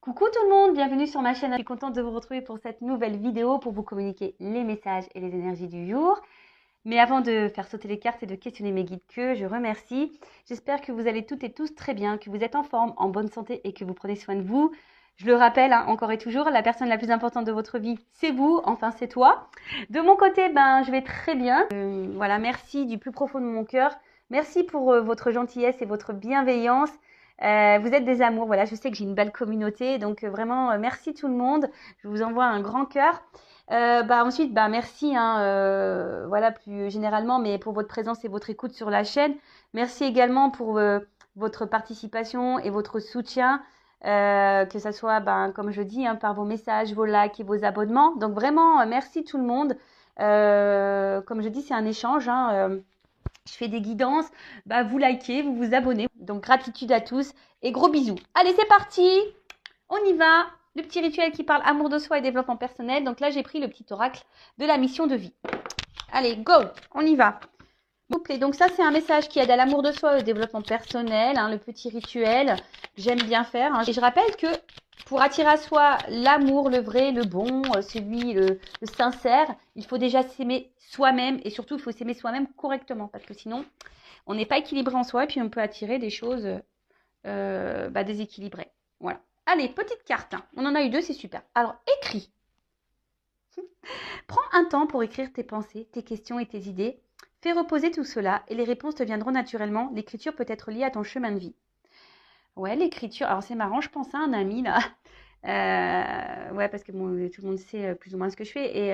Coucou tout le monde, bienvenue sur ma chaîne. Je suis contente de vous retrouver pour cette nouvelle vidéo pour vous communiquer les messages et les énergies du jour. Mais avant de faire sauter les cartes et de questionner mes guides que je remercie, j'espère que vous allez toutes et tous très bien, que vous êtes en forme, en bonne santé et que vous prenez soin de vous. Je le rappelle encore et toujours, la personne la plus importante de votre vie, c'est vous, enfin c'est toi. De mon côté, je vais très bien. Voilà, merci du plus profond de mon cœur. Merci pour votre gentillesse et votre bienveillance. Vous êtes des amours, voilà, je sais que j'ai une belle communauté, donc vraiment merci tout le monde. Je vous envoie un grand cœur. Ensuite, merci, voilà, plus généralement, mais pour votre présence et votre écoute sur la chaîne. Merci également pour votre participation et votre soutien, que ça soit, comme je dis, par vos messages, vos likes et vos abonnements. Donc vraiment, merci tout le monde. Comme je dis, c'est un échange, je fais des guidances, vous likez, vous vous abonnez. Donc gratitude à tous et gros bisous. Allez, c'est parti, on y va. Le petit rituel qui parle amour de soi et développement personnel. Donc là, j'ai pris le petit oracle de la mission de vie. Allez, go, on y va. Donc ça, c'est un message qui aide à l'amour de soi et au développement personnel, le petit rituel que j'aime bien faire. Et je rappelle que pour attirer à soi l'amour, le vrai, le bon, le sincère, il faut déjà s'aimer soi-même et surtout, il faut s'aimer soi-même correctement parce que sinon, on n'est pas équilibré en soi et puis on peut attirer des choses déséquilibrées. Voilà. Allez, petite carte. On en a eu deux, c'est super. Alors, écris. Prends un temps pour écrire tes pensées, tes questions et tes idées. Fais reposer tout cela et les réponses te viendront naturellement. L'écriture peut être liée à ton chemin de vie. Ouais, l'écriture. Alors, c'est marrant, je pense à un ami là. Ouais, parce que tout le monde sait plus ou moins ce que je fais. Et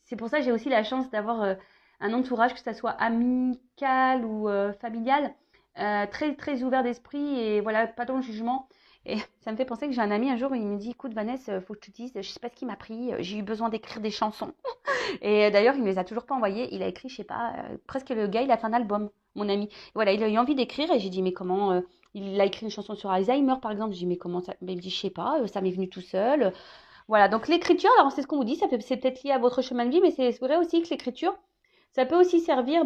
c'est pour ça que j'ai aussi la chance d'avoir un entourage, que ce soit amical ou familial, très, très ouvert d'esprit et voilà, pas dans le jugement. Et ça me fait penser que j'ai un ami un jour, il me dit, écoute Vanessa, faut que je te dise, je sais pas ce qui m'a pris, j'ai eu besoin d'écrire des chansons. Et d'ailleurs, il me les a toujours pas envoyées. Il a écrit, je sais pas, presque le gars, il a fait un album, mon ami. Voilà, il a eu envie d'écrire et j'ai dit, mais comment il a écrit une chanson sur Alzheimer, par exemple. J'ai dit, mais comment ça? Mais il me dit, je sais pas, ça m'est venu tout seul. Voilà, donc l'écriture, alors c'est ce qu'on vous dit, c'est peut-être lié à votre chemin de vie, mais c'est vrai aussi que l'écriture, ça peut aussi servir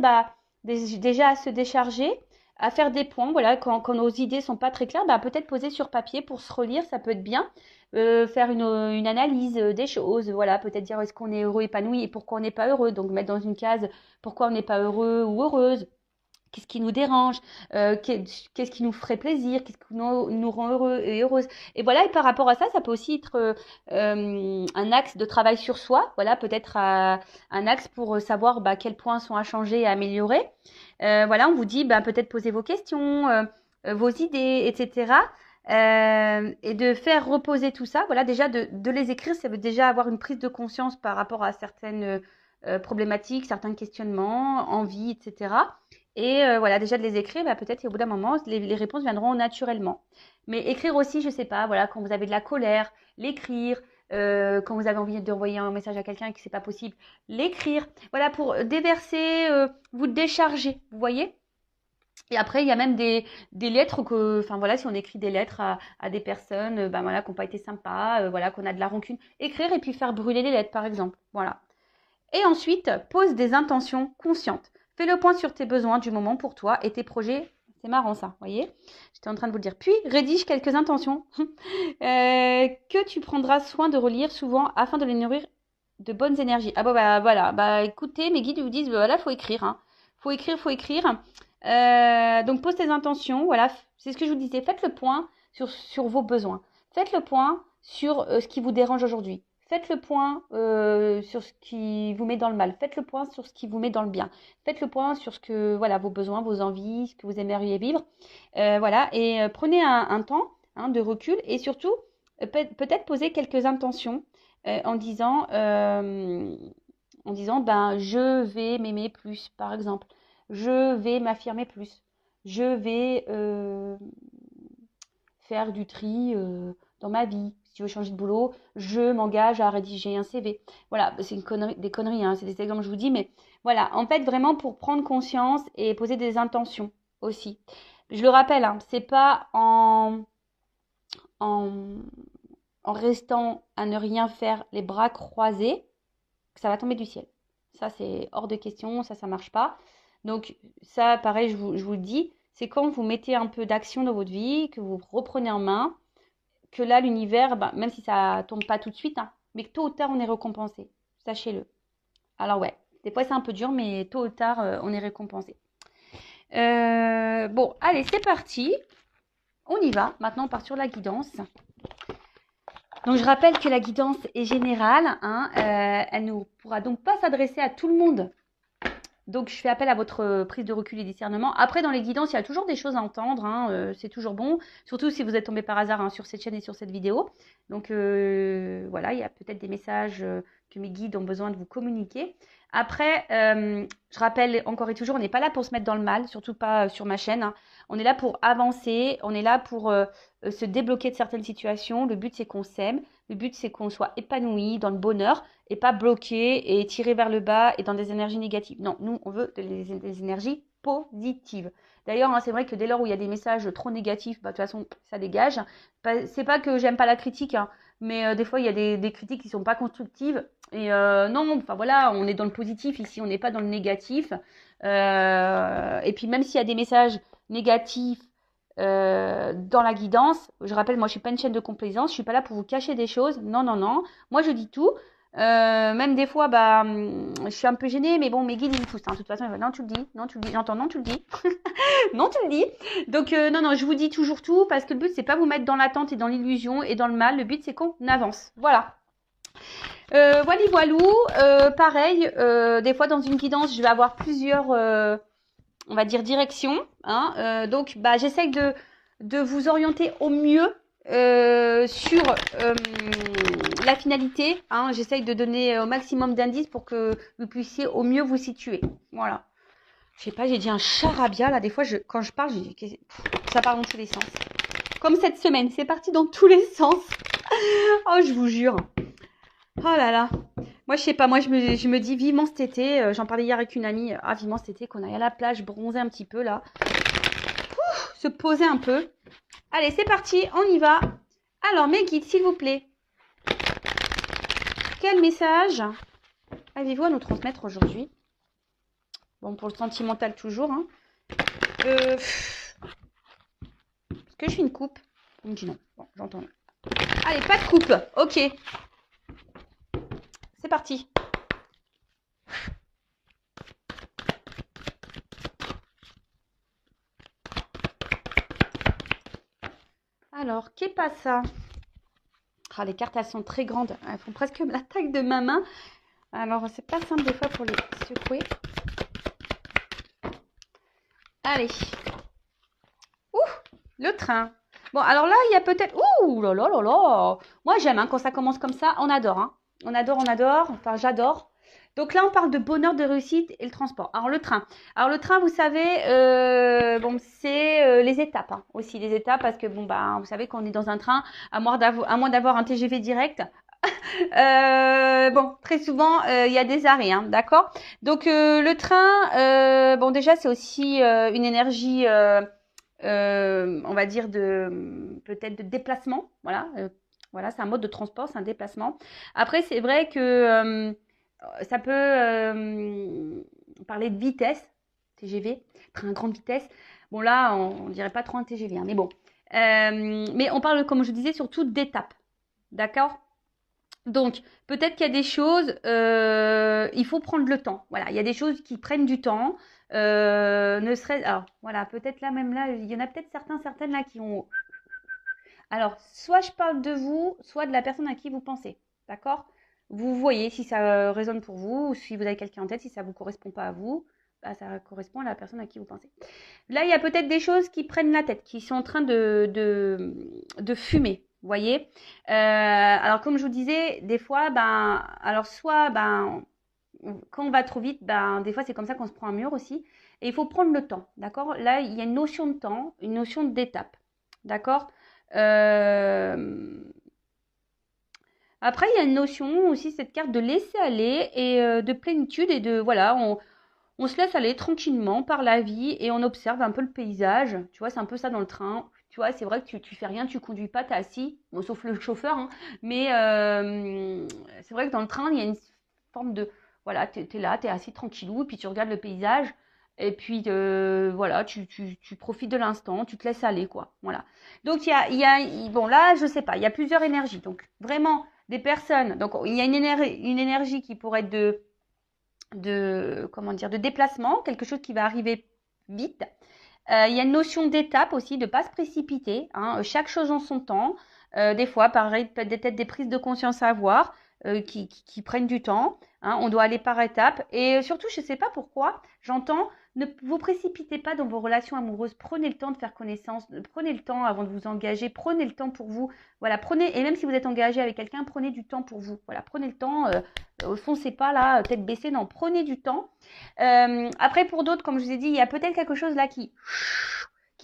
déjà à se décharger, à faire des points. Voilà, quand nos idées sont pas très claires, peut-être poser sur papier pour se relire, ça peut être bien. Faire une analyse des choses, voilà, peut-être dire est-ce qu'on est heureux, épanoui et pourquoi on n'est pas heureux. Donc mettre dans une case pourquoi on n'est pas heureux ou heureuse. Qu'est-ce qui nous dérange, qu'est-ce qui nous ferait plaisir, qu'est-ce qui nous rend heureux et heureuse. Et voilà, et par rapport à ça, ça peut aussi être un axe de travail sur soi. Voilà, peut-être un axe pour savoir quels points sont à changer et à améliorer. Voilà, on vous dit peut-être poser vos questions, vos idées, etc. Et de faire reposer tout ça. Voilà, déjà de les écrire, ça veut déjà avoir une prise de conscience par rapport à certaines problématiques, certains questionnements, envies, etc. Et voilà, déjà de les écrire, peut-être qu'au bout d'un moment, les réponses viendront naturellement. Mais écrire aussi, je sais pas, voilà, quand vous avez de la colère, l'écrire. Quand vous avez envie de envoyer un message à quelqu'un et que c'est pas possible, l'écrire. Voilà, pour déverser, vous décharger, vous voyez. Et après, il y a même des lettres enfin voilà, si on écrit des lettres à des personnes, voilà, qui n'ont pas été sympas, voilà, qu'on a de la rancune, écrire et puis faire brûler les lettres, par exemple. Voilà. Et ensuite, pose des intentions conscientes. Fais le point sur tes besoins du moment pour toi et tes projets. C'est marrant ça, vous voyez. J'étais en train de vous le dire. Puis, rédige quelques intentions que tu prendras soin de relire souvent afin de les nourrir de bonnes énergies. Ah bon, voilà. Écoutez, mes guides vous disent, voilà, faut écrire. Faut écrire, faut écrire. Donc, pose tes intentions. Voilà, c'est ce que je vous disais. Faites le point sur vos besoins. Faites le point sur ce qui vous dérange aujourd'hui. Faites le point sur ce qui vous met dans le mal. Faites le point sur ce qui vous met dans le bien. Faites le point sur voilà, vos besoins, vos envies, ce que vous aimeriez vivre. Voilà, et prenez un temps de recul et surtout, peut-être poser quelques intentions en disant, je vais m'aimer plus, par exemple. Je vais m'affirmer plus. Je vais faire du tri dans ma vie. Si tu veux changer de boulot, je m'engage à rédiger un CV. Voilà, c'est des conneries, c'est des exemples que je vous dis, mais voilà, en fait, vraiment pour prendre conscience et poser des intentions aussi. Je le rappelle, c'est pas en, en restant à ne rien faire les bras croisés que ça va tomber du ciel. Ça, c'est hors de question, ça marche pas. Donc, ça, pareil, je vous le dis, c'est quand vous mettez un peu d'action dans votre vie, que vous reprenez en main, que là, l'univers, ben, même si ça tombe pas tout de suite, hein, mais que tôt ou tard, on est récompensé. Sachez-le. Alors ouais, des fois, c'est un peu dur, mais tôt ou tard, on est récompensé. Bon, allez, c'est parti. On y va. Maintenant, on part sur la guidance. Donc, je rappelle que la guidance est générale. Hein, elle ne pourra donc pas s'adresser à tout le monde. Donc, je fais appel à votre prise de recul et discernement. Après, dans les guidances, il y a toujours des choses à entendre. Hein, c'est toujours bon. Surtout si vous êtes tombé par hasard, hein, sur cette chaîne et sur cette vidéo. Donc, voilà, il y a peut-être des messages que mes guides ont besoin de vous communiquer. Après, je rappelle encore et toujours, on n'est pas là pour se mettre dans le mal, surtout pas sur ma chaîne. Hein. On est là pour avancer, on est là pour se débloquer de certaines situations. Le but, c'est qu'on s'aime. Le but, c'est qu'on soit épanoui dans le bonheur et pas bloqué et tiré vers le bas et dans des énergies négatives. Non, nous, on veut des énergies positives. D'ailleurs, hein, c'est vrai que dès lors où il y a des messages trop négatifs, bah, de toute façon, ça dégage. C'est pas que j'aime pas la critique, hein, mais des fois, il y a des critiques qui sont pas constructives. Et non, enfin voilà, on est dans le positif ici, on n'est pas dans le négatif. Et puis même s'il y a des messages négatifs dans la guidance, je rappelle, moi je suis pas une chaîne de complaisance, je suis pas là pour vous cacher des choses. Non, non, non. Moi je dis tout. Même des fois, bah, je suis un peu gênée, mais bon, mes guides ils me poussent. Hein. De toute façon, ils vont, non, tu le dis, non, tu le dis. J'entends, non, tu le dis, non, tu le dis. Donc non, non, je vous dis toujours tout parce que le but c'est pas vous mettre dans l'attente et dans l'illusion et dans le mal. Le but c'est qu'on avance. Voilà. Voilà, voilou, pareil, des fois dans une guidance, je vais avoir plusieurs, on va dire, directions. Hein, donc, bah, j'essaye de vous orienter au mieux sur la finalité. Hein, j'essaye de donner au maximum d'indices pour que vous puissiez au mieux vous situer. Voilà. Je sais pas, j'ai dit un charabia, là, des fois, quand je parle, ça part dans tous les sens. Comme cette semaine, c'est parti dans tous les sens. Oh, je vous jure. Oh là là, moi je sais pas, moi je me dis vivement cet été, j'en parlais hier avec une amie, ah vivement cet été qu'on aille à la plage, bronzer un petit peu là, se poser un peu. Allez c'est parti, on y va. Alors mes guides s'il vous plaît, quel message avez-vous à nous transmettre aujourd'hui? Bon pour le sentimental toujours, hein. Est-ce que je fais une coupe? On me dit non, bon j'entends. Allez pas de coupe, ok. C'est parti. Alors, qu'est pas ça? Ah, les cartes, elles sont très grandes. Elles font presque la taille de ma main. Alors, c'est pas simple des fois pour les secouer. Allez. Ouh, le train. Bon, alors là, il y a peut-être... Ouh là là là là. Moi, j'aime hein, quand ça commence comme ça. On adore. Hein. On adore, on adore. Enfin, j'adore. Donc là, on parle de bonheur, de réussite et le transport. Alors, le train. Alors, le train, vous savez, bon, c'est les étapes hein, aussi. Les étapes parce que, bon, bah, vous savez qu'on est dans un train, à moins d'avoir un TGV direct. Bon, très souvent, il y a des arrêts, hein, d'accord? Donc, le train, bon, déjà, c'est aussi une énergie, on va dire, peut-être de déplacement. Voilà, voilà, c'est un mode de transport, c'est un déplacement. Après, c'est vrai que ça peut parler de vitesse, TGV, train à grande vitesse. Bon, là, on dirait pas trop un TGV, hein, mais bon. Mais on parle, comme je disais, surtout d'étapes. D'accord? Donc, peut-être qu'il y a des choses, il faut prendre le temps. Voilà, il y a des choses qui prennent du temps. Ne serait alors, voilà, peut-être là, même là, il y en a peut-être certaines là qui ont. Alors, soit je parle de vous, soit de la personne à qui vous pensez. D'accord? Vous voyez si ça résonne pour vous, ou si vous avez quelqu'un en tête, si ça ne vous correspond pas à vous, bah, ça correspond à la personne à qui vous pensez. Là, il y a peut-être des choses qui prennent la tête, qui sont en train de fumer. Vous voyez alors, comme je vous disais, des fois, ben, alors soit, ben, quand on va trop vite, ben, des fois, c'est comme ça qu'on se prend un mur aussi. Et il faut prendre le temps, d'accord? Là, il y a une notion de temps, une notion d'étape, d'accord? Après, il y a une notion aussi, cette carte de laisser aller et de plénitude et de, voilà, on se laisse aller tranquillement par la vie et on observe un peu le paysage. Tu vois, c'est un peu ça dans le train. Tu vois, c'est vrai que tu fais rien, tu conduis pas, tu es assis, bon, sauf le chauffeur, hein, mais c'est vrai que dans le train, il y a une forme de, voilà, tu es là, tu es assis tranquillou, et puis tu regardes le paysage Et puis, voilà, tu profites de l'instant, tu te laisses aller, quoi. Voilà. Donc, bon, là, je sais pas, il y a plusieurs énergies. Donc, vraiment, des personnes. Donc, il y a une énergie qui pourrait être comment dire, de déplacement, quelque chose qui va arriver vite. Il y a une notion d'étape aussi, de ne pas se précipiter, hein, chaque chose en son temps. Des fois, pareil, peut-être des prises de conscience à avoir qui prennent du temps. Hein, on doit aller par étapes. Et surtout, je ne sais pas pourquoi, j'entends, ne vous précipitez pas dans vos relations amoureuses. Prenez le temps de faire connaissance. Prenez le temps avant de vous engager. Prenez le temps pour vous. Voilà, prenez, et même si vous êtes engagé avec quelqu'un, prenez du temps pour vous. Voilà, prenez le temps. Foncez pas là, tête baissée. Non, prenez du temps. Après, pour d'autres, comme je vous ai dit, il y a peut-être quelque chose là qui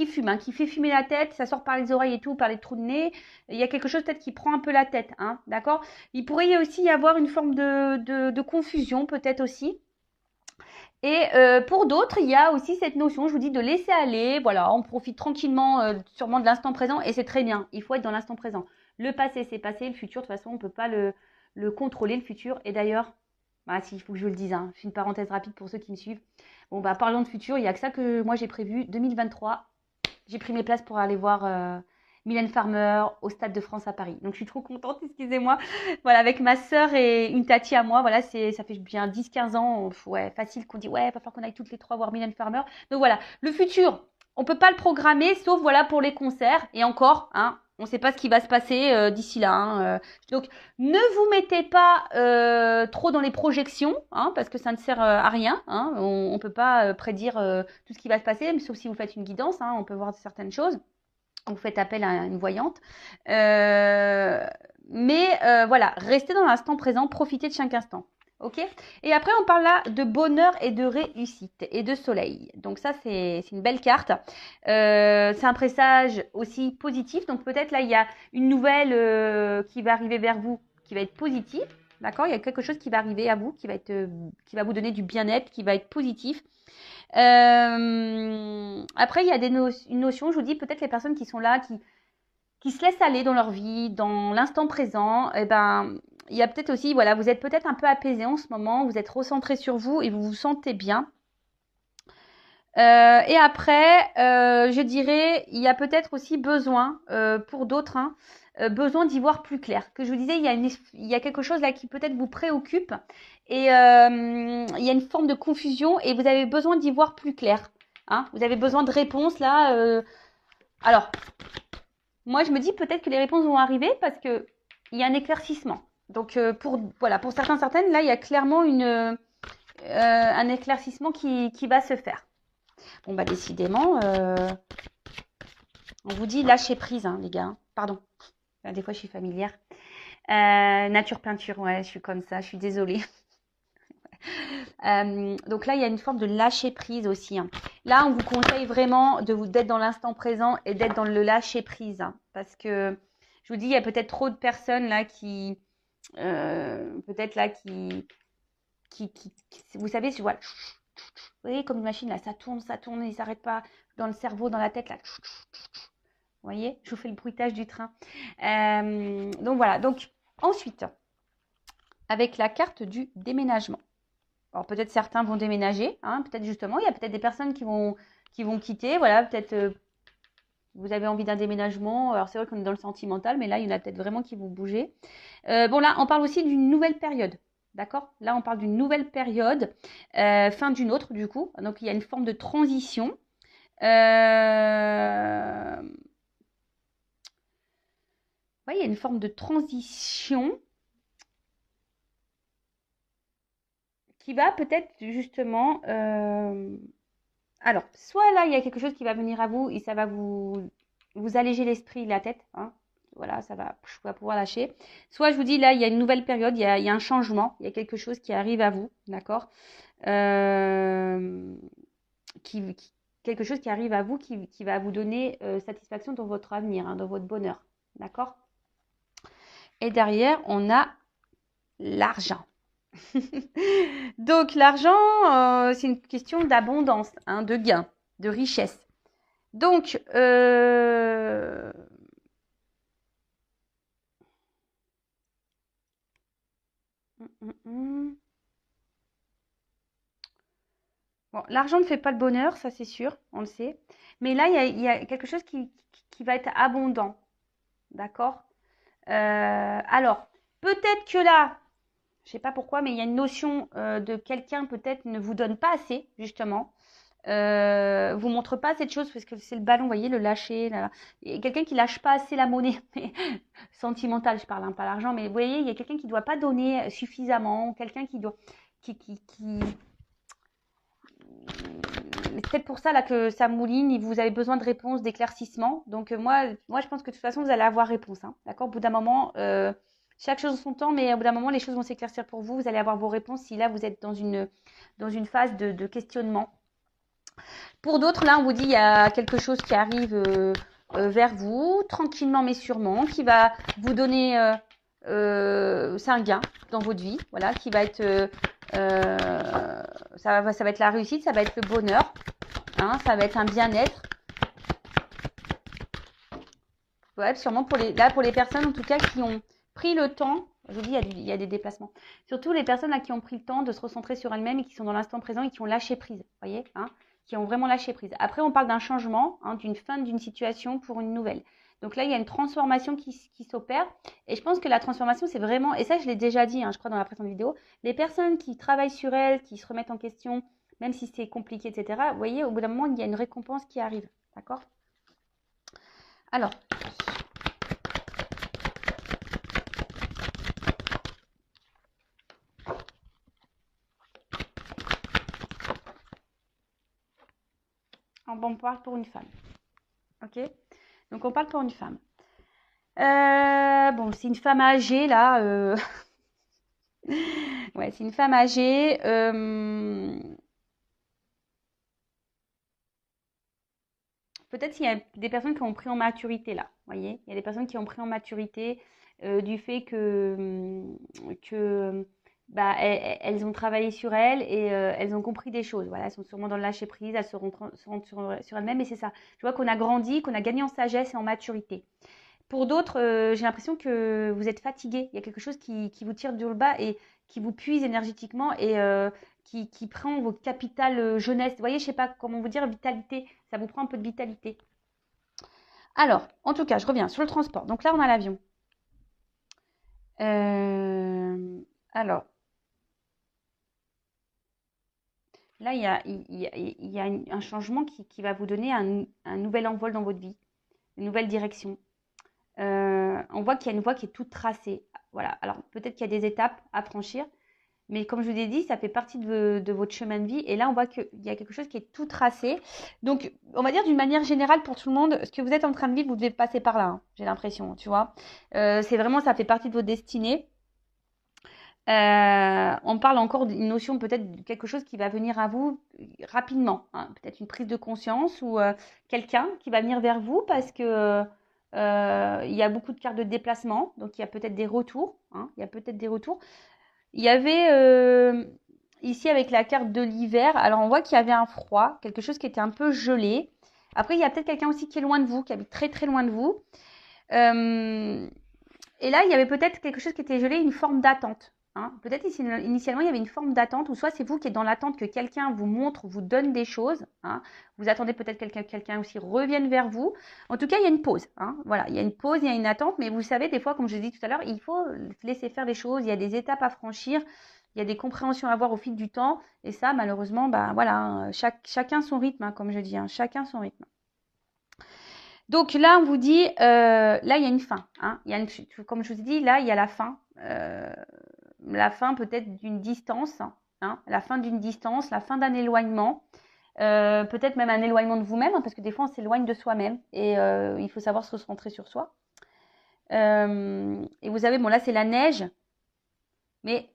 fume, hein, qui fait fumer la tête, ça sort par les oreilles et tout, par les trous de nez. Il y a quelque chose peut-être qui prend un peu la tête, hein, d'accord? Il pourrait aussi y avoir une forme de confusion, peut-être aussi. Et pour d'autres, il y a aussi cette notion, je vous dis, de laisser aller. Voilà, on profite tranquillement, sûrement de l'instant présent, et c'est très bien. Il faut être dans l'instant présent. Le passé, c'est passé. Le futur, de toute façon, on ne peut pas le contrôler, le futur. Et d'ailleurs, bah, si, il faut que je le dise, hein, je fais une parenthèse rapide pour ceux qui me suivent. Bon, bah, parlons de futur, il n'y a que ça que moi j'ai prévu. 2023, j'ai pris mes places pour aller voir Mylène Farmer au Stade de France à Paris. Donc, je suis trop contente, excusez-moi. Voilà, avec ma sœur et une tati à moi. Voilà, ça fait bien 10-15 ans. Ouais, facile qu'on dit, ouais, il va falloir qu'on aille toutes les trois voir Mylène Farmer. Donc, voilà, le futur, on ne peut pas le programmer, sauf voilà pour les concerts. Et encore, hein, on ne sait pas ce qui va se passer d'ici là. Hein, donc, ne vous mettez pas trop dans les projections, hein, parce que ça ne sert à rien. Hein, on ne peut pas prédire tout ce qui va se passer, sauf si vous faites une guidance. Hein, on peut voir certaines choses. Vous faites appel à une voyante. Voilà, restez dans l'instant présent, profitez de chaque instant. Ok. Et après, on parle là de bonheur et de réussite et de soleil. Donc ça, c'est une belle carte. C'est un présage aussi positif. Donc peut-être là, il y a une nouvelle qui va arriver vers vous, qui va être positive. D'accord. Il y a quelque chose qui va arriver à vous, qui va vous donner du bien-être, qui va être positif. Après, il y a une notion, je vous dis, peut-être les personnes qui sont là, qui se laissent aller dans leur vie, dans l'instant présent, eh ben, il y a peut-être aussi, voilà, vous êtes peut-être un peu apaisé en ce moment, vous êtes recentré sur vous et vous vous sentez bien. Et après, je dirais, il y a peut-être aussi besoin, pour d'autres, hein, besoin d'y voir plus clair. Que je vous disais, il y a quelque chose là qui peut-être vous préoccupe et il y a une forme de confusion et vous avez besoin d'y voir plus clair. Hein, vous avez besoin de réponses là. Alors, moi je me dis peut-être que les réponses vont arriver parce que il y a un éclaircissement. Donc pour certaines, là il y a clairement un éclaircissement qui va se faire. Bon, bah, décidément, on vous dit lâcher prise, hein, les gars. Pardon. Des fois, je suis familière. Nature peinture, ouais, je suis comme ça, je suis désolée. Donc là, il y a une forme de lâcher prise aussi. Hein. Là, on vous conseille vraiment d'être dans l'instant présent et d'être dans le lâcher prise. Hein, parce que, je vous dis, il y a peut-être trop de personnes là peut-être là vous savez, je vois, vous voyez, comme une machine, là, ça tourne, il ne s'arrête pas dans le cerveau, dans la tête, là. Vous voyez, je vous fais le bruitage du train. Donc voilà, donc ensuite, avec la carte du déménagement. Alors peut-être certains vont déménager, hein, peut-être justement, il y a peut-être des personnes qui vont quitter, voilà, peut-être vous avez envie d'un déménagement. Alors c'est vrai qu'on est dans le sentimental, mais là, il y en a peut-être vraiment qui vont bouger. Bon, là, on parle aussi d'une nouvelle période. D'accord. Là, on parle d'une nouvelle période, fin d'une autre, du coup. Donc, il y a une forme de transition. Ouais, il y a une forme de transition qui va peut-être justement... Alors, soit là, il y a quelque chose qui va venir à vous et ça va vous alléger l'esprit, la tête. Hein. Voilà, ça va pouvoir lâcher. Soit je vous dis, là, il y a une nouvelle période, il y a un changement, il y a quelque chose qui arrive à vous, d'accord quelque chose qui arrive à vous qui va vous donner satisfaction dans votre avenir, hein, dans votre bonheur, d'accord. Et derrière, on a l'argent. Donc l'argent, c'est une question d'abondance, hein, de gain, de richesse. Donc, Bon, l'argent ne fait pas le bonheur, ça c'est sûr, on le sait. Mais là, il y a quelque chose qui va être abondant. D'accord? Alors, peut-être que là, je sais pas pourquoi, mais il y a une notion de quelqu'un peut-être ne vous donne pas assez, justement. Vous montre pas cette chose parce que c'est le ballon, vous voyez, le lâcher. Là. Et quelqu'un qui lâche pas assez la monnaie, sentimentale, je parle, hein, pas l'argent, mais vous voyez, il y a quelqu'un qui doit pas donner suffisamment, quelqu'un qui doit, qui... C'est peut-être pour ça là que ça mouline et vous avez besoin de réponses, d'éclaircissements. Donc moi, je pense que de toute façon, vous allez avoir réponse. Hein, d'accord? Au bout d'un moment, chaque chose en son temps, mais au bout d'un moment, les choses vont s'éclaircir pour vous. Vous allez avoir vos réponses si là, vous êtes dans une phase de questionnement. Pour d'autres, là, on vous dit il y a quelque chose qui arrive vers vous, tranquillement mais sûrement, qui va vous donner, c'est un gain dans votre vie, voilà, qui va être, ça va être la réussite, ça va être le bonheur, hein, ça va être un bien-être. Ouais, sûrement pour les personnes en tout cas qui ont pris le temps, je vous dis, il y a des déplacements. Surtout les personnes là qui ont pris le temps de se recentrer sur elles-mêmes et qui sont dans l'instant présent et qui ont lâché prise, voyez, hein, qui ont vraiment lâché prise. Après, on parle d'un changement, hein, d'une fin d'une situation pour une nouvelle. Donc là, il y a une transformation qui s'opère. Et je pense que la transformation, c'est vraiment, et ça, je l'ai déjà dit, hein, je crois, dans la précédente vidéo, les personnes qui travaillent sur elles, qui se remettent en question, même si c'est compliqué, etc., vous voyez, au bout d'un moment, il y a une récompense qui arrive. D'accord? Alors, on parle pour une femme. Ok? Donc, on parle pour une femme. Bon, c'est une femme âgée, là. Ouais, c'est une femme âgée. Peut-être qu'il y a des personnes qui ont pris en maturité, là. Vous voyez? Il y a des personnes qui ont pris en maturité du fait que bah, elles ont travaillé sur elles et elles ont compris des choses. Voilà, elles sont sûrement dans le lâcher prise, elles se rentrent sur elles-mêmes. Et c'est ça. Je vois qu'on a grandi, qu'on a gagné en sagesse et en maturité. Pour d'autres, j'ai l'impression que vous êtes fatigué. Il y a quelque chose qui vous tire du bas et qui vous puise énergétiquement et qui prend votre capital jeunesse. Vous voyez, je ne sais pas comment vous dire, vitalité. Ça vous prend un peu de vitalité. Alors, en tout cas, je reviens sur le transport. Donc là, on a l'avion. Alors, là, il y a un changement qui va vous donner un nouvel envol dans votre vie, une nouvelle direction. On voit qu'il y a une voie qui est toute tracée. Voilà. Alors, peut-être qu'il y a des étapes à franchir, mais comme je vous ai dit, ça fait partie de votre chemin de vie. Et là, on voit qu'il y a quelque chose qui est tout tracé. Donc, on va dire d'une manière générale pour tout le monde, ce que vous êtes en train de vivre, vous devez passer par là, hein, j'ai l'impression, tu vois. C'est vraiment, ça fait partie de votre destinée. On parle encore d'une notion peut-être de quelque chose qui va venir à vous rapidement, hein. Peut-être une prise de conscience ou quelqu'un qui va venir vers vous parce que il y a beaucoup de cartes de déplacement, donc il y a peut-être des retours, hein, il y a peut-être des retours. Il y avait ici avec la carte de l'hiver, alors on voit qu'il y avait un froid, quelque chose qui était un peu gelé. Après, il y a peut-être quelqu'un aussi qui est loin de vous, qui habite très très loin de vous. Et là, il y avait peut-être quelque chose qui était gelé, une forme d'attente. Hein. Peut-être initialement, il y avait une forme d'attente, ou soit c'est vous qui êtes dans l'attente que quelqu'un vous montre, vous donne des choses. Hein. Vous attendez peut-être que quelqu'un aussi revienne vers vous. En tout cas, il y a une pause. Hein. Voilà, il y a une pause, il y a une attente, mais vous savez, des fois, comme je l'ai dit tout à l'heure, il faut laisser faire les choses. Il y a des étapes à franchir, il y a des compréhensions à avoir au fil du temps. Et ça, malheureusement, bah voilà, hein, chacun son rythme, hein, comme je dis, hein, chacun son rythme. Donc là, on vous dit, là, il y a une fin. Hein. Comme je vous ai dit, là, il y a la fin peut-être d'une distance, hein, la fin d'une distance, la fin d'un éloignement, peut-être même un éloignement de vous-même, hein, parce que des fois, on s'éloigne de soi-même et il faut savoir se recentrer sur soi. Et vous savez, bon, là, c'est la neige, mais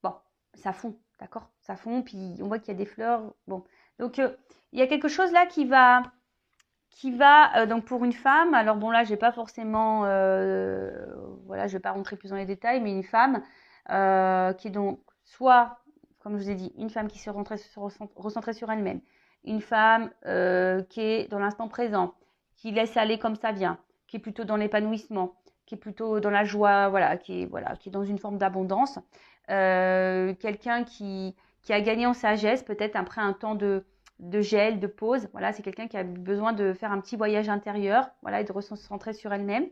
bon, ça fond, d'accord? Ça fond, puis on voit qu'il y a des fleurs. Bon, donc il y a quelque chose là qui va donc pour une femme, alors bon là j'ai pas forcément, voilà, je vais pas rentrer plus dans les détails, mais une femme qui est donc soit, comme je vous ai dit, une femme qui se recentrer sur elle-même, une femme qui est dans l'instant présent, qui laisse aller comme ça vient, qui est plutôt dans l'épanouissement, qui est plutôt dans la joie, voilà, qui est dans une forme d'abondance, quelqu'un qui qui a gagné en sagesse, peut-être après un temps de gel, de pause. Voilà, c'est quelqu'un qui a besoin de faire un petit voyage intérieur, voilà, et de se concentrer sur elle-même.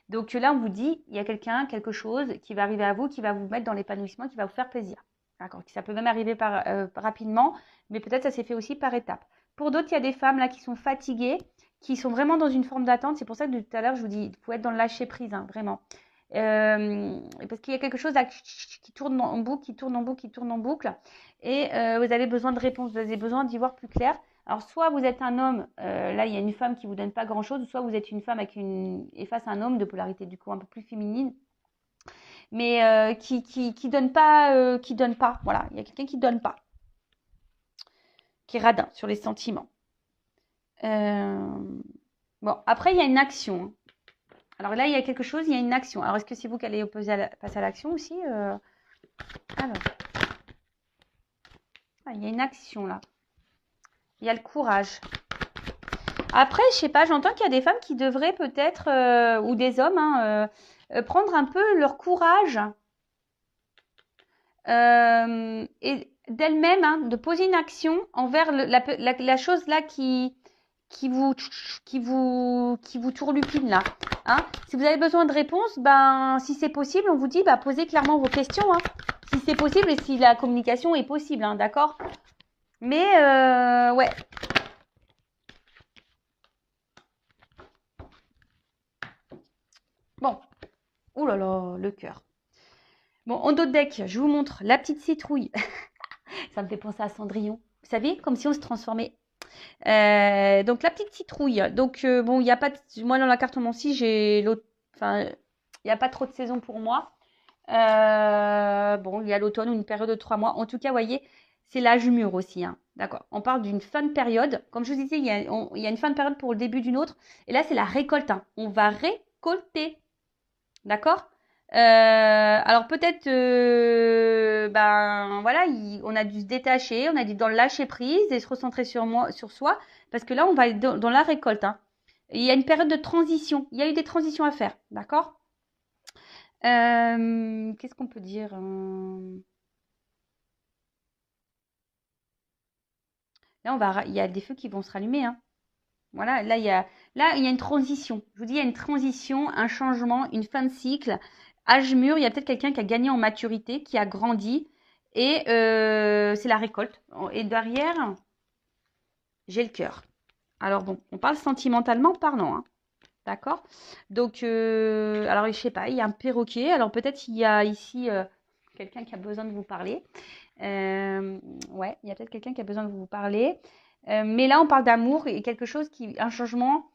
Donc là, on vous dit, il y a quelqu'un, quelque chose qui va arriver à vous, qui va vous mettre dans l'épanouissement, qui va vous faire plaisir. D'accord. Ça peut même arriver rapidement, mais peut-être ça s'est fait aussi par étapes. Pour d'autres, il y a des femmes là qui sont fatiguées, qui sont vraiment dans une forme d'attente. C'est pour ça que tout à l'heure, je vous dis, il faut être dans le lâcher prise, hein, vraiment. Parce qu'il y a quelque chose là qui tourne en boucle, qui tourne en boucle, qui tourne en boucle. Et vous avez besoin de réponses, vous avez besoin d'y voir plus clair. Alors, soit vous êtes un homme, là, il y a une femme qui ne vous donne pas grand-chose, soit vous êtes une femme et face à un homme de polarité, du coup, un peu plus féminine, mais qui donne pas, Voilà, il y a quelqu'un qui donne pas, qui est radin sur les sentiments. Bon, après, il y a une action, hein. Alors là, il y a quelque chose, il y a une action. Alors, est-ce que c'est vous qui allez passer à l'action aussi Alors, il y a une action là. Il y a le courage. Après, je sais pas, j'entends qu'il y a des femmes qui devraient peut-être, ou des hommes, hein, prendre un peu leur courage et d'elle-même, hein, de poser une action envers la chose là qui vous tourlupine là. Hein. Si vous avez besoin de réponses, ben si c'est possible, on vous dit posez clairement vos questions. Hein, si c'est possible et si la communication est possible, hein, d'accord. Mais ouais. Bon. Ouh là là, le cœur. Bon, en dos de deck, je vous montre la petite citrouille. Ça me fait penser à Cendrillon. Vous savez, comme si on se transformait. Donc, la petite citrouille. Donc, bon, il n'y a pas de... Moi, dans la cartomancie, j'ai l'autre... Enfin, il n'y a pas trop de saison pour moi. Bon, il y a l'automne ou une période de 3 mois. En tout cas, vous voyez, c'est l'âge mûr aussi. Hein. D'accord. On parle d'une fin de période. Comme je vous disais, il y a une fin de période pour le début d'une autre. Et là, c'est la récolte. Hein. On va récolter. D'accord. Alors peut-être, voilà, on a dû se détacher, on a dû dans le lâcher prise et se recentrer sur soi, parce que là, on va être dans la récolte. Hein. Il y a une période de transition. Il y a eu des transitions à faire, d'accord. Qu'est-ce qu'on peut dire Là, il y a des feux qui vont se rallumer. Hein. Voilà, là, il y a une transition. Je vous dis, il y a une transition, un changement, une fin de cycle. Âge mûr, il y a peut-être quelqu'un qui a gagné en maturité, qui a grandi. Et c'est la récolte. Et derrière, j'ai le cœur. Alors bon, on parle sentimentalement parlant. Hein. D'accord. Donc, alors je sais pas, il y a un perroquet. Alors peut-être il y a ici quelqu'un qui a besoin de vous parler. Ouais, il y a peut-être quelqu'un qui a besoin de vous parler. Mais là, on parle d'amour et quelque chose un changement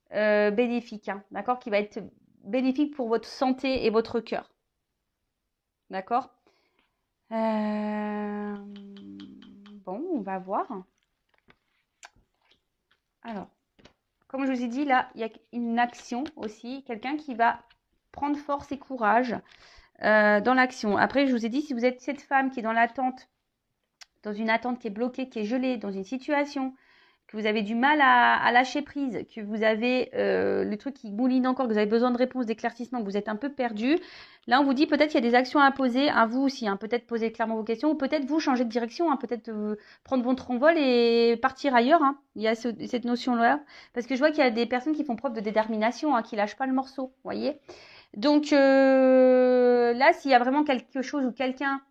bénéfique, hein, d'accord, qui va être bénéfique pour votre santé et votre cœur. D'accord. Bon, on va voir. Alors, comme je vous ai dit, là, il y a une action aussi, quelqu'un qui va prendre force et courage dans l'action. Après, je vous ai dit, si vous êtes cette femme qui est dans l'attente, dans une attente qui est bloquée, qui est gelée, dans une situation, que vous avez du mal à lâcher prise, que vous avez le truc qui mouline encore, que vous avez besoin de réponses, d'éclaircissement, que vous êtes un peu perdu. Là, on vous dit peut-être qu'il y a des actions à poser, à vous aussi, hein, peut-être poser clairement vos questions, ou peut-être vous changer de direction, hein, peut-être prendre votre envol et partir ailleurs. Hein. Il y a cette notion-là. Parce que je vois qu'il y a des personnes qui font preuve de détermination, hein, qui lâchent pas le morceau, vous voyez. Donc là, s'il y a vraiment quelque chose ou quelqu'un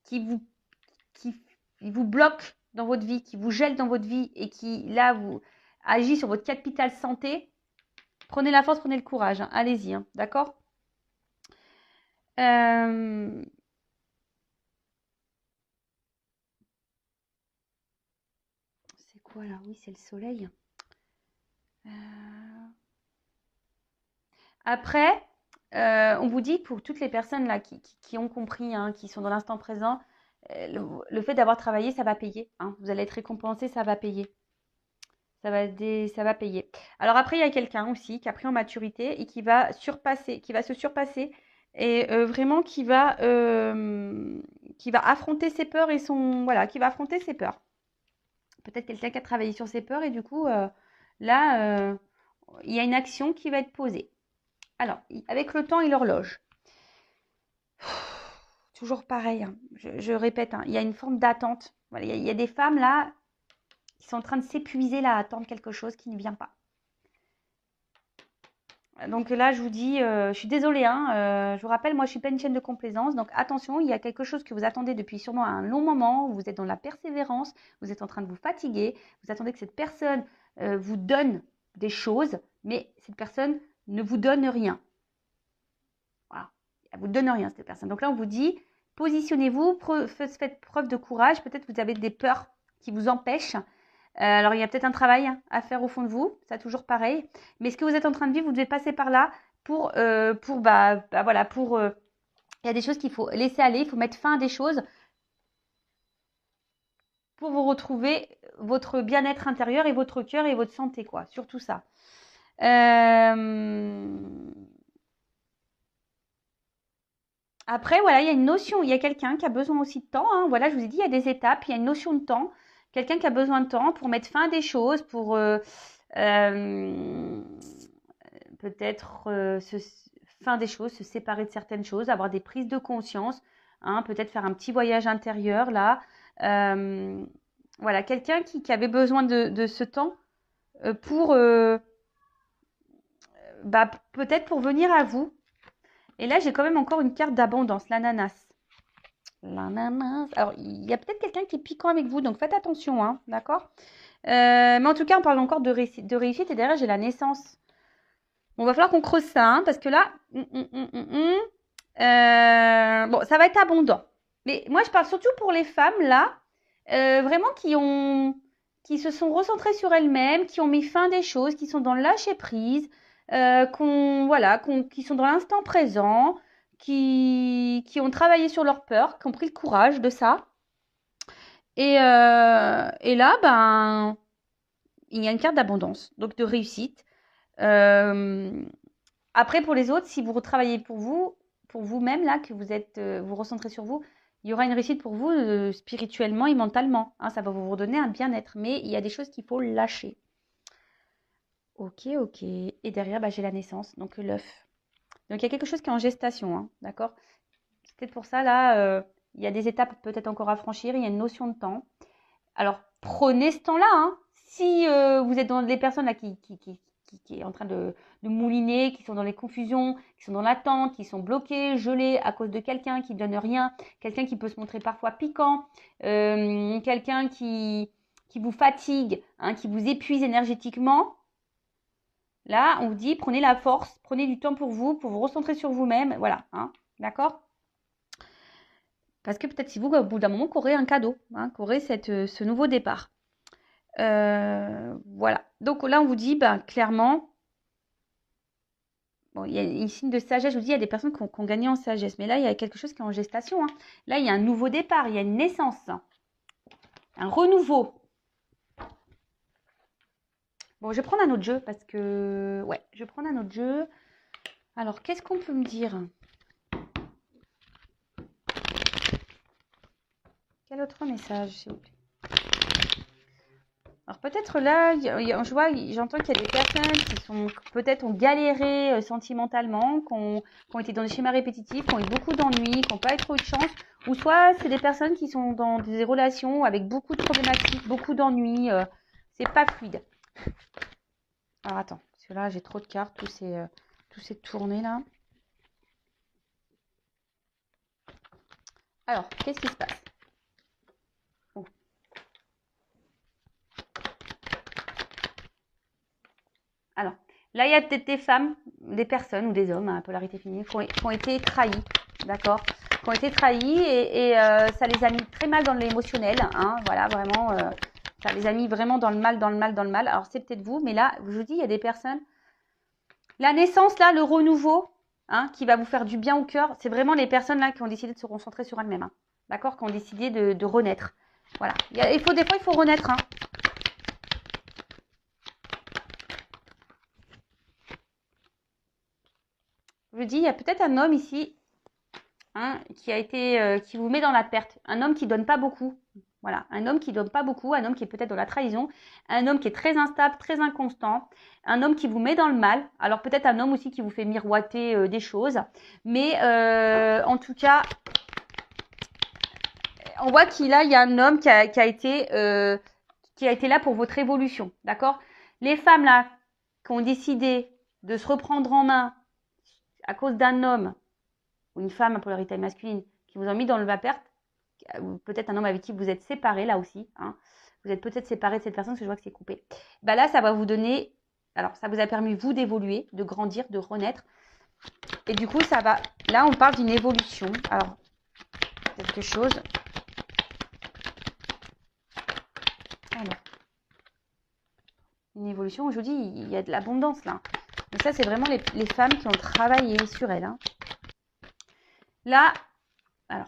qui vous bloque dans votre vie, qui vous gèle dans votre vie et qui, là, vous agit sur votre capital santé, prenez la force, prenez le courage. Hein. Allez-y, hein, d'accord. C'est quoi là? Oui, c'est le soleil. Après, on vous dit pour toutes les personnes là qui ont compris, hein, qui sont dans l'instant présent, le fait d'avoir travaillé, ça va payer. Hein. Vous allez être récompensé, ça va payer. Ça va payer. Alors après, il y a quelqu'un aussi qui a pris en maturité et qui va se surpasser et vraiment qui va affronter ses peurs et qui va affronter ses peurs. Peut-être quelqu'un qui a travaillé sur ses peurs et du coup, là, il y a une action qui va être posée. Alors, avec le temps et l'horloge. toujours pareil, hein. Je répète, hein, il y a une forme d'attente. Voilà, il y a des femmes là qui sont en train de s'épuiser là à attendre quelque chose qui ne vient pas. Donc là, je vous dis, je suis désolée, hein, je vous rappelle, moi, je suis pas une chaîne de complaisance. Donc attention, il y a quelque chose que vous attendez depuis sûrement un long moment. Vous êtes dans la persévérance, vous êtes en train de vous fatiguer. Vous attendez que cette personne vous donne des choses, mais cette personne ne vous donne rien. Voilà, elle vous donne rien, cette personne. Donc là, on vous dit, positionnez-vous, faites preuve de courage. Peut-être que vous avez des peurs qui vous empêchent. Alors, il y a peut-être un travail à faire au fond de vous, ça toujours pareil. Mais ce que vous êtes en train de vivre, vous devez passer par là pour voilà, il y a des choses qu'il faut laisser aller, il faut mettre fin à des choses pour vous retrouver votre bien-être intérieur et votre cœur et votre santé, quoi. Surtout ça. Après, voilà, il y a une notion, il y a quelqu'un qui a besoin aussi de temps, hein. Voilà, je vous ai dit, il y a des étapes, il y a une notion de temps. Quelqu'un qui a besoin de temps pour mettre fin à des choses, pour peut-être fin des choses, se séparer de certaines choses, avoir des prises de conscience, hein, peut-être faire un petit voyage intérieur là. Voilà, quelqu'un qui avait besoin de ce temps pour peut-être pour venir à vous. Et là, j'ai quand même encore une carte d'abondance, l'ananas. L'ananas. Alors, il y a peut-être quelqu'un qui est piquant avec vous, donc faites attention, hein, d'accord? Mais en tout cas, on parle encore de réussite et derrière, j'ai la naissance. Bon, va falloir qu'on creuse ça, hein, parce que là, bon, ça va être abondant. Mais moi, je parle surtout pour les femmes, là, vraiment qui se sont recentrées sur elles-mêmes, qui ont mis fin à des choses, qui sont dans le lâcher-prise, qui sont dans l'instant présent, qui ont travaillé sur leur peur, qui ont pris le courage de ça. Et là, ben, il y a une carte d'abondance, donc de réussite. Après, pour les autres, si vous retravaillez pour vous-même, là, que vous êtes, vous recentrez sur vous, il y aura une réussite pour vous spirituellement et mentalement, hein, ça va vous redonner un bien-être. Mais il y a des choses qu'il faut lâcher. Ok. Et derrière, j'ai la naissance, donc l'œuf. Donc il y a quelque chose qui est en gestation, hein, d'accord? C'est peut-être pour ça, là, il y a des étapes peut-être encore à franchir, il y a une notion de temps. Alors, prenez ce temps-là, hein. Si vous êtes dans les personnes là qui est en train de mouliner, qui sont dans les confusions, qui sont dans l'attente, qui sont bloquées, gelées à cause de quelqu'un qui ne donne rien, quelqu'un qui peut se montrer parfois piquant, quelqu'un qui vous fatigue, hein, qui vous épuise énergétiquement. Là, on vous dit, prenez la force, prenez du temps pour vous recentrer sur vous-même. Voilà, hein, d'accord? Parce que peut-être si vous, au bout d'un moment, qu'aurez un cadeau, hein, qu'aurez ce nouveau départ. Voilà. Donc là, on vous dit, clairement, bon, il y a un signe de sagesse. Je vous dis, il y a des personnes qui ont gagné en sagesse. Mais là, il y a quelque chose qui est en gestation, hein. Là, il y a un nouveau départ, il y a une naissance, un renouveau. Bon, je vais prendre un autre jeu parce que... Ouais, je vais prendre un autre jeu. Alors, qu'est-ce qu'on peut me dire? Quel autre message, s'il vous plaît? Alors peut-être là, j'entends qu'il y a des personnes qui sont peut-être ont galéré sentimentalement, qui ont été dans des schémas répétitifs, qui ont eu beaucoup d'ennuis, qui n'ont pas trop eu de chance, ou soit c'est des personnes qui sont dans des relations avec beaucoup de problématiques, beaucoup d'ennuis, c'est pas fluide. Alors attends, parce que là j'ai trop de cartes, tout s'est tourné là. Alors, qu'est-ce qui se passe? Alors, là, il y a peut-être des femmes, des personnes ou des hommes, à polarité féminine, qui ont été trahis, d'accord? Qui ont été trahis et ça les a mis très mal dans l'émotionnel, hein, voilà, vraiment, ça les a mis vraiment dans le mal. Alors, c'est peut-être vous, mais là, je vous dis, il y a des personnes, la naissance, là, le renouveau, hein, qui va vous faire du bien au cœur, c'est vraiment les personnes, là, qui ont décidé de se concentrer sur elles-mêmes, hein, d'accord? Qui ont décidé de renaître, voilà. Des fois, il faut renaître, hein. Je vous dis, il y a peut-être un homme ici, hein, qui vous met dans la perte. Un homme qui donne pas beaucoup. Voilà, un homme qui donne pas beaucoup, un homme qui est peut-être dans la trahison, un homme qui est très instable, très inconstant, un homme qui vous met dans le mal. Alors peut-être un homme aussi qui vous fait miroiter des choses. Mais en tout cas, on voit il y a un homme qui a été là pour votre évolution, d'accord? Les femmes là qui ont décidé de se reprendre en main à cause d'un homme ou une femme à polarité masculine qui vous ont mis dans le va-perte, ou peut-être un homme avec qui vous êtes séparés là aussi, hein. Vous êtes peut-être séparés de cette personne parce que je vois que c'est coupé. Bah là, ça va vous donner, alors ça vous a permis vous d'évoluer, de grandir, de renaître. Et du coup, ça va, là on parle d'une évolution. Alors, quelque chose. Alors, une évolution, je vous dis, il y a de l'abondance là. Mais ça, c'est vraiment les femmes qui ont travaillé sur elles, hein. Là, alors.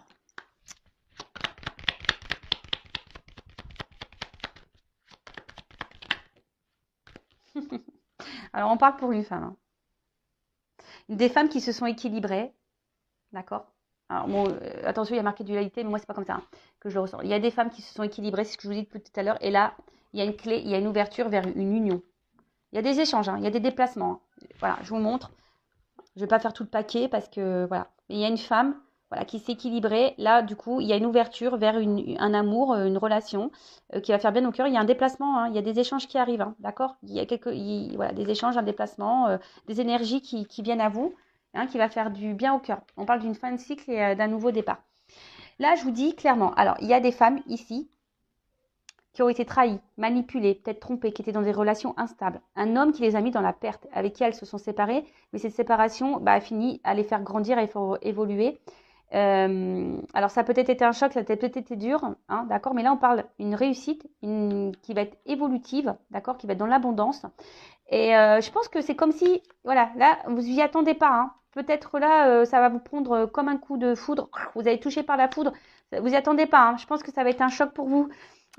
Alors, on parle pour une femme, hein. Des femmes qui se sont équilibrées, d'accord? Alors, bon, attention, il y a marqué dualité, mais moi, c'est pas comme ça, hein, que je le ressens. Il y a des femmes qui se sont équilibrées, c'est ce que je vous dis depuis tout à l'heure, et là, il y a une clé, il y a une ouverture vers une union. Il y a des échanges, hein, il y a des déplacements, hein. Voilà, je vous montre. Je ne vais pas faire tout le paquet parce que, voilà. Mais il y a une femme, voilà, qui s'est équilibrée. Là, du coup, il y a une ouverture vers un amour, une relation qui va faire bien au cœur. Il y a un déplacement, hein, il y a des échanges qui arrivent, hein, d'accord? Il y a voilà, des échanges, un déplacement, des énergies qui viennent à vous, hein, qui va faire du bien au cœur. On parle d'une fin de cycle et d'un nouveau départ. Là, je vous dis clairement, alors, il y a des femmes ici qui ont été trahies, manipulées, peut-être trompées, qui étaient dans des relations instables. Un homme qui les a mis dans la perte, avec qui elles se sont séparées, mais cette séparation a fini à les faire grandir et évoluer. Alors ça a peut-être été un choc, ça a peut-être été dur, hein, d'accord, mais là on parle d'une réussite qui va être évolutive, d'accord, qui va être dans l'abondance. Et je pense que c'est comme si, voilà, là vous n'y attendez pas, hein. Peut-être là ça va vous prendre comme un coup de foudre, vous allez toucher par la foudre, vous n'y attendez pas, hein. Je pense que ça va être un choc pour vous.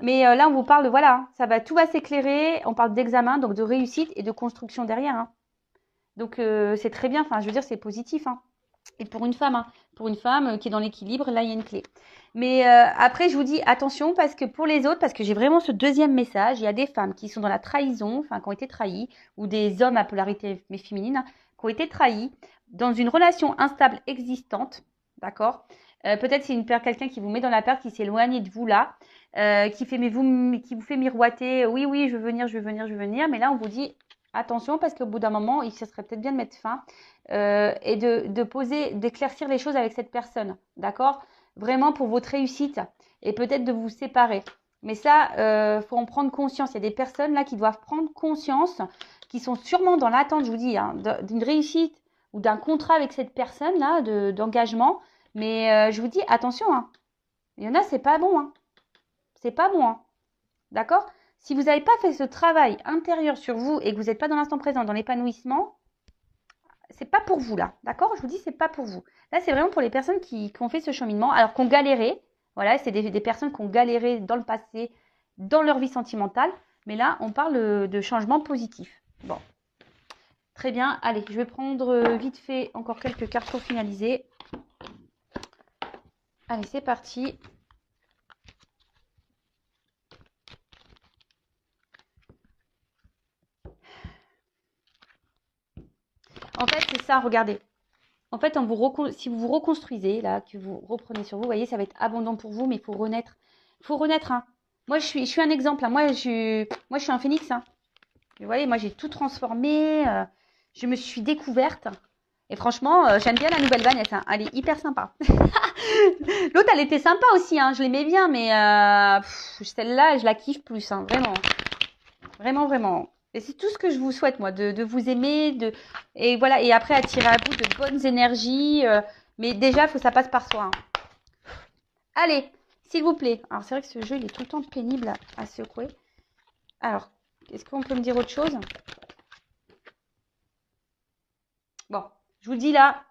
Mais là, on vous parle de, voilà, tout va s'éclairer. On parle d'examen, donc de réussite et de construction derrière, hein. Donc, c'est très bien. Enfin, je veux dire, c'est positif, hein. Et pour une femme, hein. Pour une femme qui est dans l'équilibre, là, il y a une clé. Mais après, je vous dis attention parce que pour les autres, parce que j'ai vraiment ce deuxième message, il y a des femmes qui sont dans la trahison, enfin, qui ont été trahies, ou des hommes à polarité féminine, hein, qui ont été trahis dans une relation instable existante, d'accord? Peut-être c'est quelqu'un qui vous met dans la perte, qui s'est éloigné de vous là, qui vous fait miroiter, oui, oui, je veux venir, je veux venir, je veux venir. Mais là, on vous dit attention parce qu'au bout d'un moment, il serait peut-être bien de mettre fin et d'éclaircir les choses avec cette personne, d'accord? Vraiment pour votre réussite et peut-être de vous séparer. Mais ça, faut en prendre conscience. Il y a des personnes là qui doivent prendre conscience, qui sont sûrement dans l'attente, je vous dis, hein, d'une réussite ou d'un contrat avec cette personne là, d'engagement. Mais je vous dis attention, hein. Il y en a, c'est pas bon, hein. C'est pas bon, hein. D'accord? Si vous n'avez pas fait ce travail intérieur sur vous et que vous n'êtes pas dans l'instant présent, dans l'épanouissement, c'est pas pour vous là. D'accord? Je vous dis, c'est pas pour vous. Là, c'est vraiment pour les personnes qui ont fait ce cheminement, alors qu'on galéré. Voilà, c'est des personnes qui ont galéré dans le passé, dans leur vie sentimentale. Mais là, on parle de changement positif. Bon. Très bien. Allez, je vais prendre vite fait encore quelques cartes pour finaliser. Allez, c'est parti. En fait, c'est ça, regardez. En fait, si vous vous reconstruisez, là, que vous reprenez sur vous, vous voyez, ça va être abondant pour vous, mais il faut renaître. Il faut renaître, hein. Moi, je suis un exemple, hein. Moi, je suis un phénix, hein. Vous voyez, moi, j'ai tout transformé. Je me suis découverte. Et franchement, j'aime bien la nouvelle Vanessa, hein. Elle est hyper sympa. L'autre, elle était sympa aussi, hein. Je l'aimais bien, mais celle-là, je la kiffe plus, hein. Vraiment. Vraiment, vraiment. Et c'est tout ce que je vous souhaite, moi, de vous aimer, et voilà, et après attirer à vous de bonnes énergies. Mais déjà, il faut que ça passe par soi, hein. Allez, s'il vous plaît. Alors, c'est vrai que ce jeu, il est tout le temps pénible à secouer. Alors, est-ce qu'on peut me dire autre chose? Bon, je vous dis là.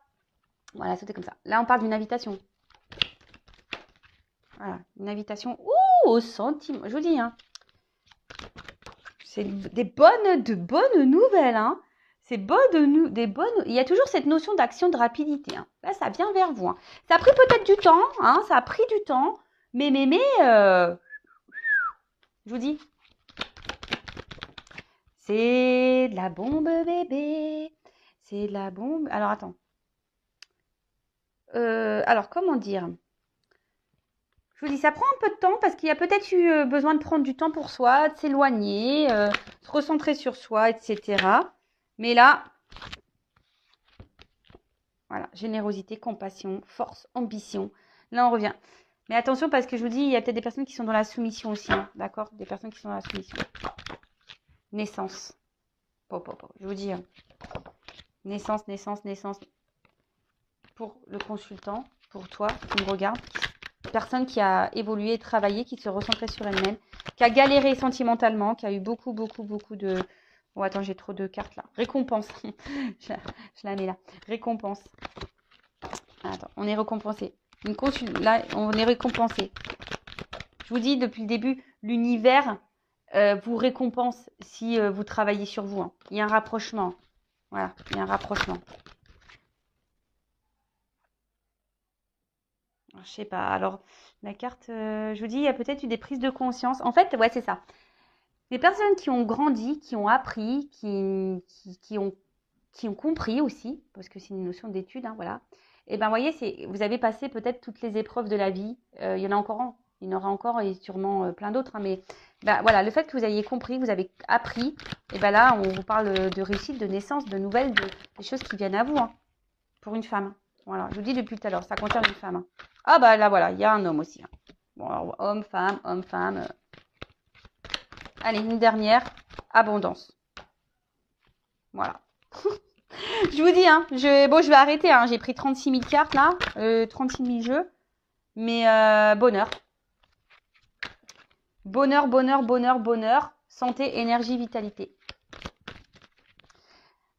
Voilà, c'était comme ça. Là, on parle d'une invitation. Voilà, une invitation. Ouh, au sentiment. Je vous dis, hein. C'est de bonnes nouvelles, hein. C'est des bonnes. Il y a toujours cette notion d'action, de rapidité, hein. Là, ça vient vers vous, hein. Ça a pris peut-être du temps, hein. Ça a pris du temps, mais, je vous dis, c'est de la bombe bébé, c'est de la bombe. Alors attends. Alors comment dire? Je vous dis, ça prend un peu de temps parce qu'il y a peut-être eu besoin de prendre du temps pour soi, de s'éloigner, se recentrer sur soi, etc. Mais là, voilà, générosité, compassion, force, ambition. Là, on revient. Mais attention parce que je vous dis, il y a peut-être des personnes qui sont dans la soumission aussi, hein, d'accord? Des personnes qui sont dans la soumission. Naissance. Je vous dis, naissance. Pour le consultant, pour toi qui me regarde, personne qui a évolué, travaillé, qui se recentrait sur elle-même, qui a galéré sentimentalement, qui a eu beaucoup de... Oh, attends, j'ai trop de cartes là. Récompense. je la mets là. Récompense. Attends, on est récompensé. Là, on est récompensé. Je vous dis, depuis le début, l'univers vous récompense si vous travaillez sur vous. Hein. Il y a un rapprochement. Voilà, il y a un rapprochement. Je sais pas. Alors, la carte, je vous dis, il y a peut-être eu des prises de conscience. En fait, ouais, c'est ça. Des personnes qui ont grandi, qui ont appris, qui ont compris aussi, parce que c'est une notion d'étude, hein, voilà. Et ben, vous voyez, vous avez passé peut-être toutes les épreuves de la vie. Il y en a encore, il y en aura encore et sûrement plein d'autres. Hein, mais ben, voilà, le fait que vous ayez compris, que vous avez appris, et ben là, on vous parle de réussite, de naissance, de nouvelles, des choses qui viennent à vous, hein, pour une femme. Voilà, je vous dis depuis tout à l'heure, ça concerne une femme. Hein. Ah bah là, voilà, il y a un homme aussi. Hein. Bon, alors, homme, femme. Allez, une dernière. Abondance. Voilà. Je vous dis, hein, je vais arrêter. Hein, j'ai pris 36 000 cartes là, 36 000 jeux. Mais bonheur. Bonheur. Santé, énergie, vitalité.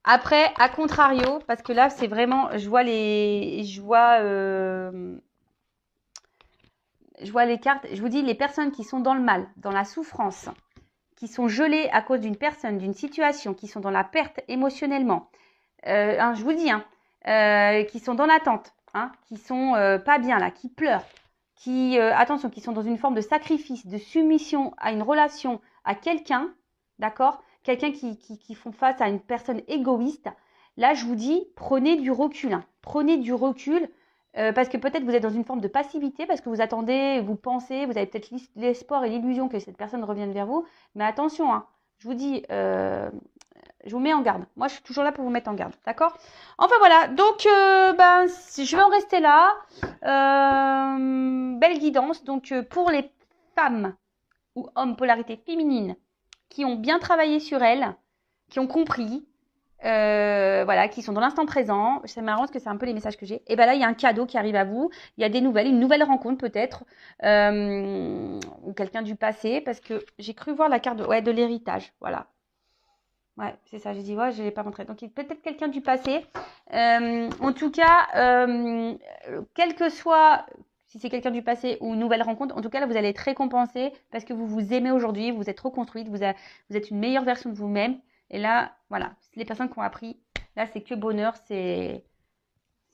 Après, à contrario, parce que là, c'est vraiment, je vois les cartes. Je vous dis, les personnes qui sont dans le mal, dans la souffrance, qui sont gelées à cause d'une personne, d'une situation, qui sont dans la perte émotionnellement. Je vous dis, qui sont dans l'attente, qui sont pas bien là, qui pleurent, attention, qui sont dans une forme de sacrifice, de soumission à une relation, à quelqu'un, d'accord? Quelqu'un qui font face à une personne égoïste. Là, je vous dis, prenez du recul. Hein. Prenez du recul parce que peut-être vous êtes dans une forme de passivité, parce que vous attendez, vous pensez, vous avez peut-être l'espoir et l'illusion que cette personne revienne vers vous. Mais attention, hein, je vous dis, je vous mets en garde. Moi, je suis toujours là pour vous mettre en garde. D'accord? Enfin, voilà. Donc, je vais en rester là. Belle guidance. Donc, pour les femmes ou hommes polarité féminine qui ont bien travaillé sur elles, qui ont compris, voilà, qui sont dans l'instant présent. C'est marrant parce que c'est un peu les messages que j'ai. Et ben là, il y a un cadeau qui arrive à vous. Il y a des nouvelles, une nouvelle rencontre peut-être, ou quelqu'un du passé, parce que j'ai cru voir la carte de l'héritage. Voilà. Ouais, c'est ça, j'ai dit, ouais, je ne l'ai pas montré. Donc, peut-être quelqu'un du passé. En tout cas, quel que soit, si c'est quelqu'un du passé ou une nouvelle rencontre, en tout cas, là, vous allez être récompensé parce que vous vous aimez aujourd'hui, vous êtes reconstruite, vous êtes une meilleure version de vous-même. Et là, voilà, les personnes qui ont appris, là, c'est que bonheur, c'est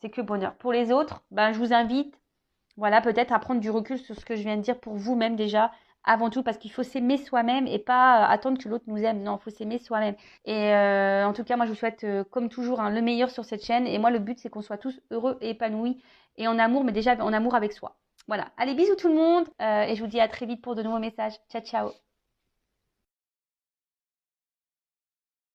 que bonheur. Pour les autres, je vous invite, voilà, peut-être à prendre du recul sur ce que je viens de dire pour vous-même déjà, avant tout, parce qu'il faut s'aimer soi-même et pas attendre que l'autre nous aime. Non, il faut s'aimer soi-même. Et en tout cas, moi, je vous souhaite, comme toujours, le meilleur sur cette chaîne. Et moi, le but, c'est qu'on soit tous heureux et épanouis et en amour, mais déjà en amour avec soi. Voilà. Allez, bisous tout le monde. Et je vous dis à très vite pour de nouveaux messages. Ciao, ciao.